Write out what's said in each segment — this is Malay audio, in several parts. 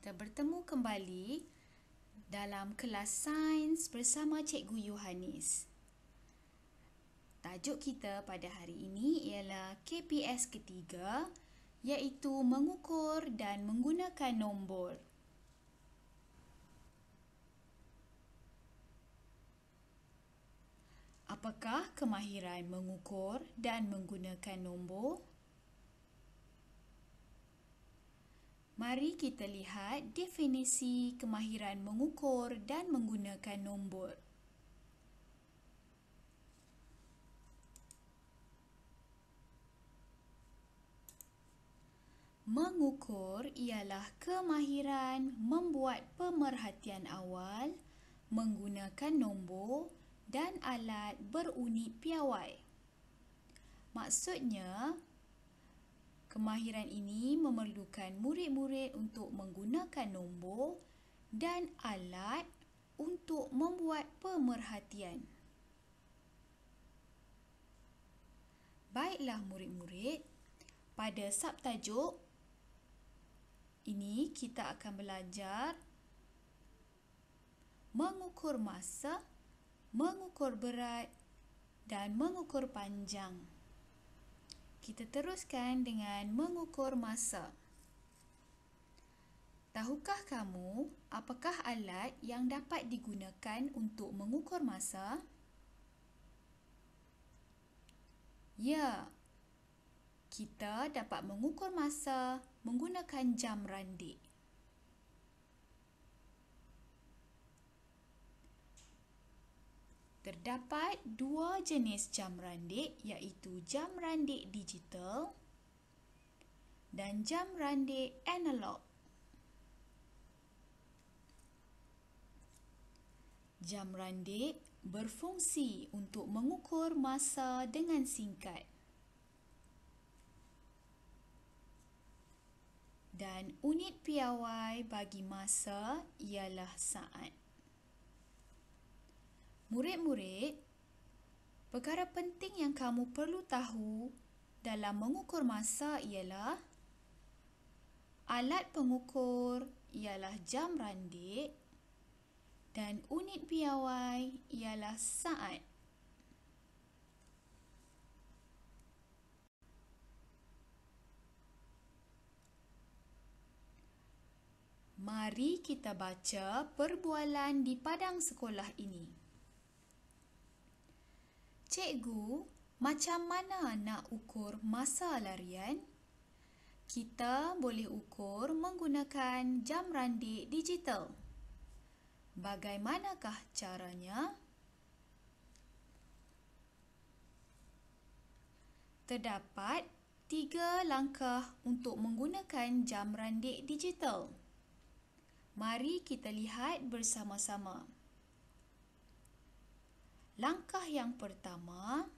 kita bertemu kembali dalam kelas sains bersama Cikgu Yohanis. Tajuk kita pada hari ini ialah KPS ketiga, iaitu mengukur dan menggunakan nombor. Apakah kemahiran mengukur dan menggunakan nombor? Mari kita lihat definisi kemahiran mengukur dan menggunakan nombor. Mengukur ialah kemahiran membuat pemerhatian awal menggunakan nombor dan alat berunit piawai. Maksudnya, kemahiran ini memerlukan murid-murid untuk menggunakan nombor dan alat untuk membuat pemerhatian. Baiklah murid-murid, pada subtajuk ini kita akan belajar mengukur masa, mengukur berat dan mengukur panjang. Kita teruskan dengan mengukur masa. Tahukah kamu apakah alat yang dapat digunakan untuk mengukur masa? Ya, kita dapat mengukur masa menggunakan jam randik. Terdapat dua jenis jam randik, iaitu jam randik digital dan jam randik analog. Jam randik berfungsi untuk mengukur masa dengan singkat. Dan unit piawai bagi masa ialah saat. Murid-murid, perkara penting yang kamu perlu tahu dalam mengukur masa ialah alat pengukur ialah jam randik dan unit piawai ialah saat. Mari kita baca perbualan di padang sekolah ini. Cikgu, macam mana nak ukur masa larian? Kita boleh ukur menggunakan jam randik digital. Bagaimanakah caranya? Terdapat 3 langkah untuk menggunakan jam randik digital. Mari kita lihat bersama-sama. Langkah yang pertama,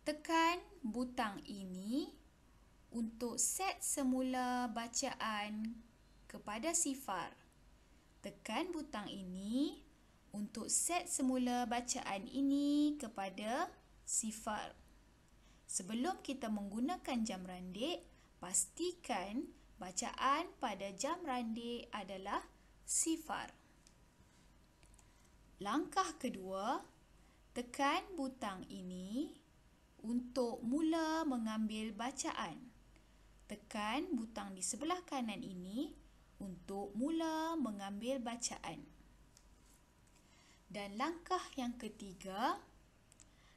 tekan butang ini untuk set semula bacaan kepada sifar. Tekan butang ini untuk set semula bacaan ini kepada sifar. Sebelum kita menggunakan jam randik, pastikan bacaan pada jam randik adalah sifar. Langkah kedua, tekan butang ini untuk mula mengambil bacaan. Tekan butang di sebelah kanan ini untuk mula mengambil bacaan. Dan langkah yang ketiga,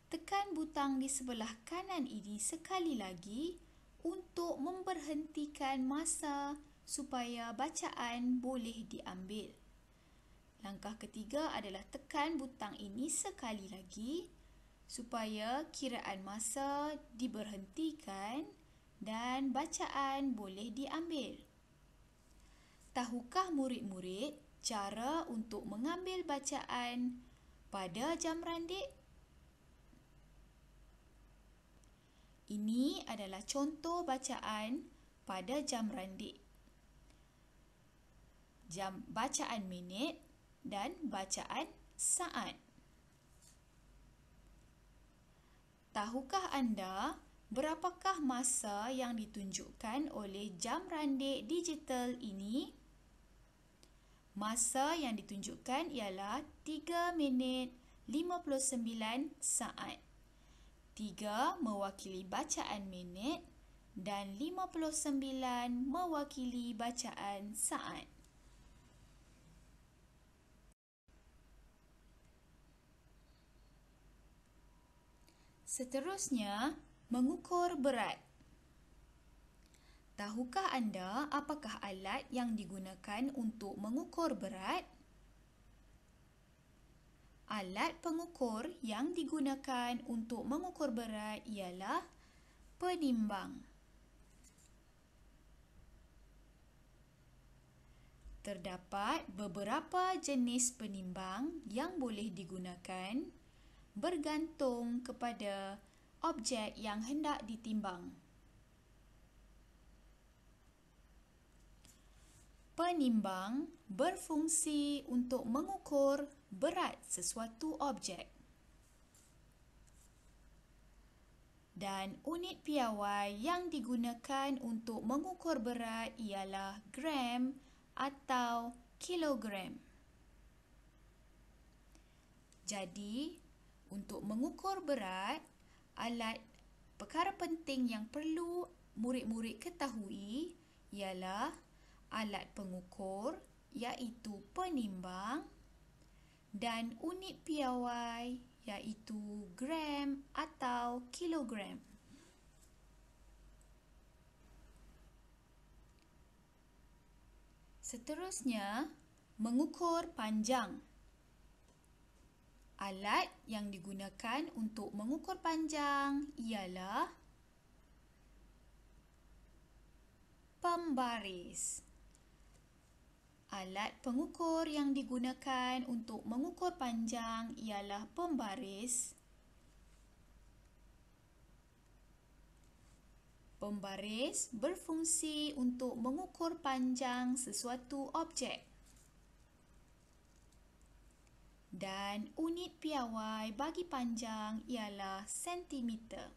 tekan butang di sebelah kanan ini sekali lagi untuk memberhentikan masa supaya bacaan boleh diambil. Langkah ketiga adalah tekan butang ini sekali lagi supaya kiraan masa diberhentikan dan bacaan boleh diambil. Tahukah murid-murid cara untuk mengambil bacaan pada jam randik? Ini adalah contoh bacaan pada jam randik. Jam bacaan minit dan bacaan saat. Tahukah anda berapakah masa yang ditunjukkan oleh jam randik digital ini? Masa yang ditunjukkan ialah 3 minit 59 saat. 3 mewakili bacaan minit dan 59 mewakili bacaan saat. Seterusnya, mengukur berat. Tahukah anda apakah alat yang digunakan untuk mengukur berat? Alat pengukur yang digunakan untuk mengukur berat ialah penimbang. Terdapat beberapa jenis penimbang yang boleh digunakan bergantung kepada objek yang hendak ditimbang. Penimbang berfungsi untuk mengukur berat sesuatu objek. Dan unit piawai yang digunakan untuk mengukur berat ialah gram atau kilogram. Jadi, untuk mengukur berat, perkara penting yang perlu murid-murid ketahui ialah alat pengukur iaitu penimbang dan unit piawai iaitu gram atau kilogram. Seterusnya, mengukur panjang. Alat yang digunakan untuk mengukur panjang ialah pembaris. Alat pengukur yang digunakan untuk mengukur panjang ialah pembaris. Pembaris berfungsi untuk mengukur panjang sesuatu objek. Dan unit piawai bagi panjang ialah sentimeter.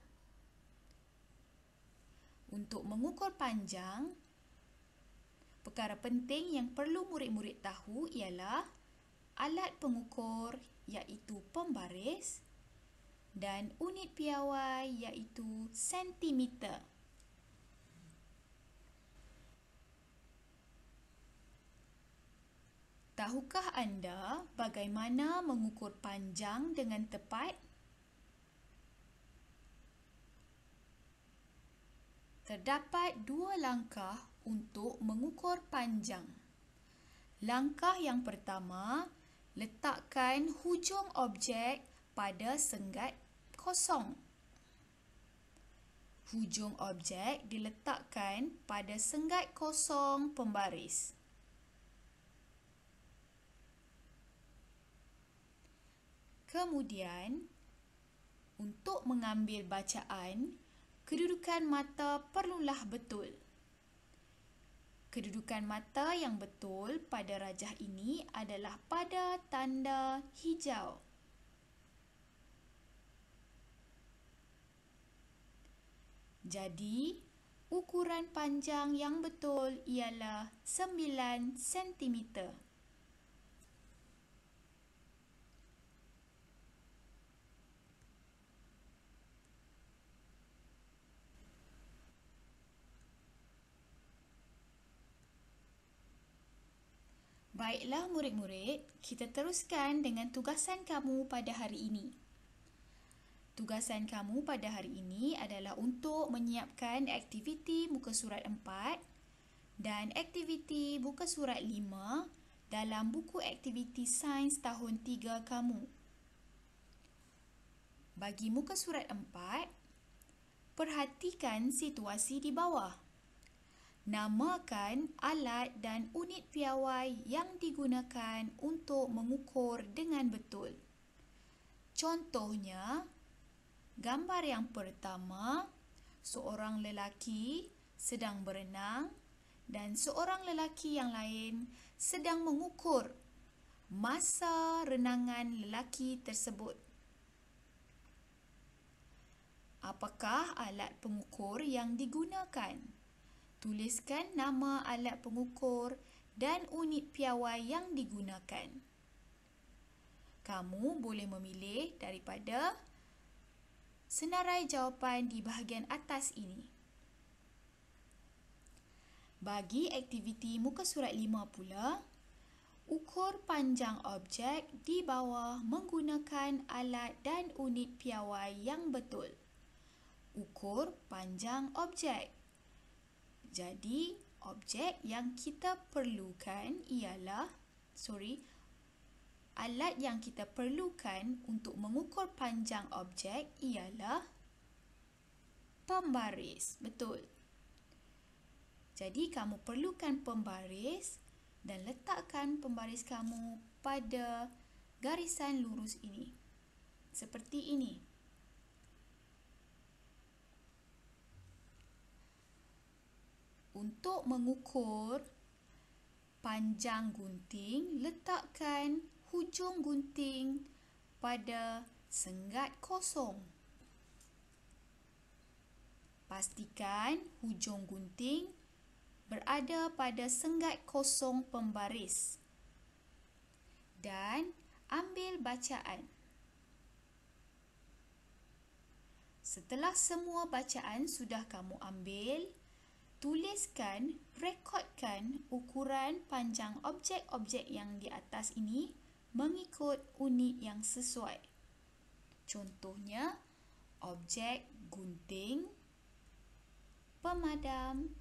Untuk mengukur panjang, perkara penting yang perlu murid-murid tahu ialah alat pengukur iaitu pembaris dan unit piawai iaitu sentimeter. Tahukah anda bagaimana mengukur panjang dengan tepat? Terdapat 2 langkah untuk mengukur panjang. Langkah yang pertama, letakkan hujung objek pada senggat kosong. Hujung objek diletakkan pada senggat kosong pembaris. Kemudian, untuk mengambil bacaan, kedudukan mata perlulah betul. Kedudukan mata yang betul pada rajah ini adalah pada tanda hijau. Jadi, ukuran panjang yang betul ialah 9 cm. Baiklah murid-murid, kita teruskan dengan tugasan kamu pada hari ini. Tugasan kamu pada hari ini adalah untuk menyiapkan aktiviti muka surat 4 dan aktiviti muka surat 5 dalam buku aktiviti sains tahun 3 kamu. Bagi muka surat 4, perhatikan situasi di bawah. Namakan alat dan unit piawai yang digunakan untuk mengukur dengan betul. Contohnya, gambar yang pertama, seorang lelaki sedang berenang dan seorang lelaki yang lain sedang mengukur masa renangan lelaki tersebut. Apakah alat pengukur yang digunakan? Tuliskan nama alat pengukur dan unit piawai yang digunakan. Kamu boleh memilih daripada senarai jawapan di bahagian atas ini. Bagi aktiviti muka surat 5 pula, ukur panjang objek di bawah menggunakan alat dan unit piawai yang betul. Ukur panjang objek. Jadi, objek yang kita perlukan ialah, alat yang kita perlukan untuk mengukur panjang objek ialah pembaris. Betul. Jadi, kamu perlukan pembaris dan letakkan pembaris kamu pada garisan lurus ini. Seperti ini. Untuk mengukur panjang gunting, letakkan hujung gunting pada senggat kosong. Pastikan hujung gunting berada pada senggat kosong pembaris. Dan ambil bacaan. Setelah semua bacaan sudah kamu ambil, tuliskan, rekodkan ukuran panjang objek-objek yang di atas ini mengikut unit yang sesuai. Contohnya, objek gunting, pemadam,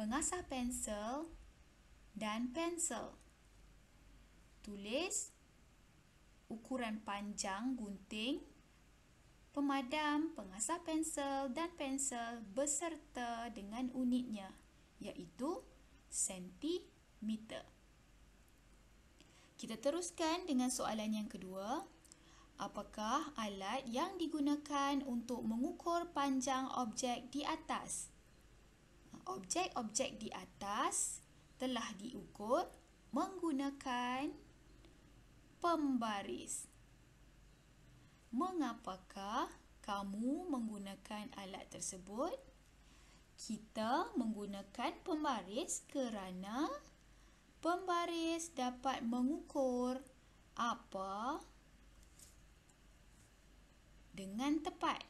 pengasah pensel dan pensel. Tulis ukuran panjang gunting, pemadam, pengasah pensel dan pensel beserta dengan unitnya, iaitu sentimeter. Kita teruskan dengan soalan yang kedua. Apakah alat yang digunakan untuk mengukur panjang objek di atas? Objek-objek di atas telah diukur menggunakan pembaris. Mengapakah kamu menggunakan alat tersebut? Kita menggunakan pembaris kerana pembaris dapat mengukur apa dengan tepat.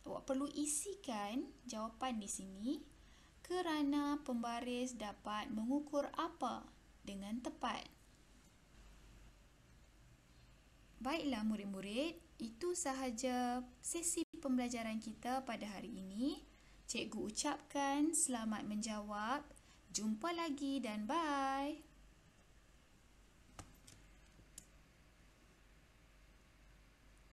Awak perlu isikan jawapan di sini kerana pembaris dapat mengukur apa dengan tepat. Baiklah murid-murid, itu sahaja sesi pembelajaran kita pada hari ini. Cikgu ucapkan selamat menjawab. Jumpa lagi dan bye.